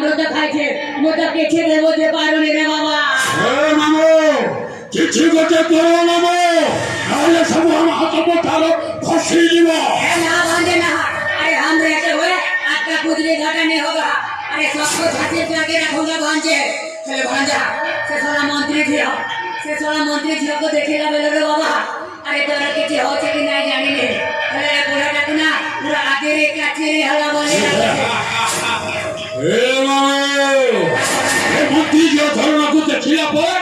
अमृत खाइछे मोटा केछे देबो जे पारुनी रे बाबा ए मामो किछि गोटे करो मामो नाले सब हम हाथ पठारो फसी जीवो ए ना भांजे ना अरे हम रहते हुए आपका कुछ भी घाटा नहीं होगा अरे सबको छाती पे आके रखूंगा भांजे चले भांजा से सारा मंत्री जी को देखेगा बेले रे बाबा अरे तोरा केछे होछे कि नहीं जानी नहीं अरे पूरा टाकुना पूरा आगे रे काचे रे हला बोले ए मामो ए मंत्री जो धरना को देखिला पर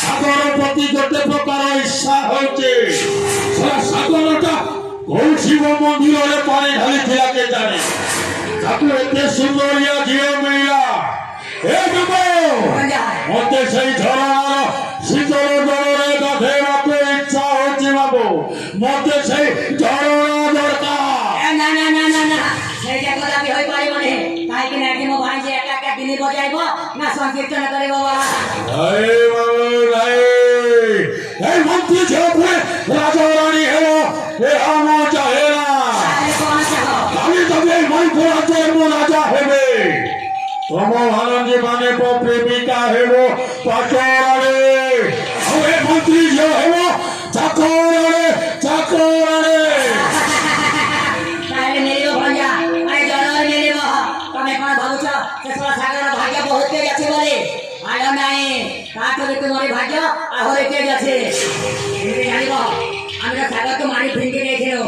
सागर प्रति गोटे प्रकार इच्छा होचे सारा सागरटा कोन शिव मंदिर रे पानी ढाली थिला के जाने ताकू एते सुंदरिया झियो मिला ए बाबू मते सही झरना शीतल जलरे गाधेबाको इच्छा होची बाबू मते सही झरना दरकार ना ना ना ना ना সেই জায়গা আমি হই পারিব নে কাই কি না কি মো ভাই যে একা একা দিনে বজাইবো না সংকীর্তন করিব বাবা এই বাবু নাই এই মন্ত্রী ঝোপে রাজা রানী হেলো এ আমো চাহে না আরে কোন চাও আমি তবে মণিপুর রাজ্যের রাজা হেবে তম ভানন্দী মানে প্রেমিকা হেব পাচরারে ও এ মন্ত্রী ঝিও হেব চাকরারে চাকরারে তাহলে নেলিও ভাইয়া আরে জনর নেলিব তুমি কোন ভাবুছ সেসব সাগর ভাগ্য বহুত তেজ আছে বলে আলো নাই তাহলে তোমার ভাগ্য আহরে তেজ আছে তুমি জানিব আমরা সাগর তো মারি ভিঙ্গি দেখিলো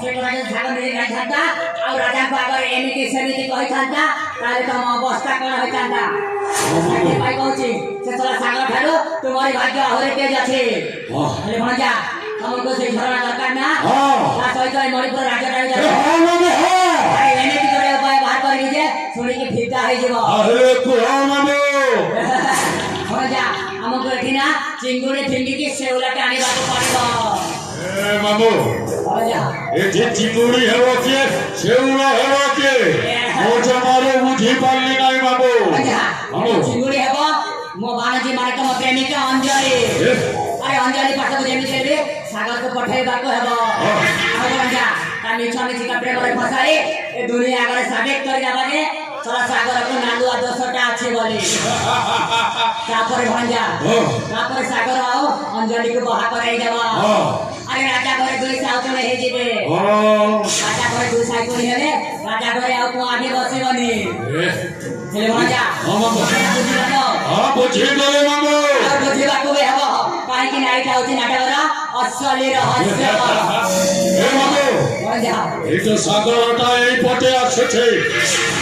সে কোন সাগর নেলি নাই থাকতা আর রাজা পাগর এমিতি সেমিতি কই থাকতা তাহলে তম অবস্থা কোন হই থাকতা ভাই কইছি সেসব সাগর ঠারো তোমার ভাগ্য আহরে তেজ আছে আরে ভাইয়া हमको से झरना दरकार ना हां सही तो मणिपुर राज्य राज हां मामे हां अरे एने की करे उपाय बाहर कर दीजिए सुनी के फिरता है जीव अरे को मामे हो जा हमको एठिना चिंगुड़ी फिंगी की सेवला टाणी बाको पड़िबो ए मामो हो जा ए जे चिंगुड़ी हेबो के सेवला हेबो के मोजा मारो बुझी पारली नाही मामो हो जा चिंगुड़ी हेबो मो बानाजी मारे तो प्रेमिका अंजलि अरे अंजलि पाठ को जेमी देबे सागर को पठाइबाको हेबो हो जा ता मिछा मिछि का प्रेम रे फसाई ए दुनिया आगे साबित कर जाबाने चला सागर को नालुआ दोसटा আছে বলে তারপরে ভাঞ্জা তারপরে সাগর आओ अंजलि को बाहा कराई देबा अरे राजा घरे दुई साउ तो हे जिबे राजा घरे दुई साउ तो हेले राजा घरे आओ को आगे बसिबनी चले भांजा हां बुझी गले मामो আর বুঝিবা কবে হবো কাই কি নাইটা হচ্ছে নাটকরা আসলে রহস্য এ মামো ভাঞ্জা এই তো সাগরটা এই পথে আসছে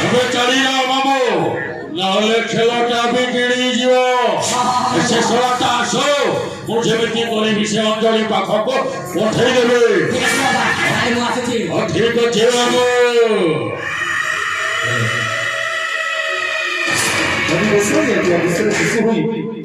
তবে চালিয়া মামো নাহলে খেলাটা বিগড়িଯିବ সে সরাটা আসো ମୁଁ ଯେମିତି କରିବି ସେ ଅଞ୍ଜଳି ପାଖକୁ ପଠେଇ ଦେବେ ঠিক আছে বাবা আরে মু আসছি ଠିକ ଅଛି ମାମୁ আমি বলছিলাম যে বিশ্বরে খুশি হই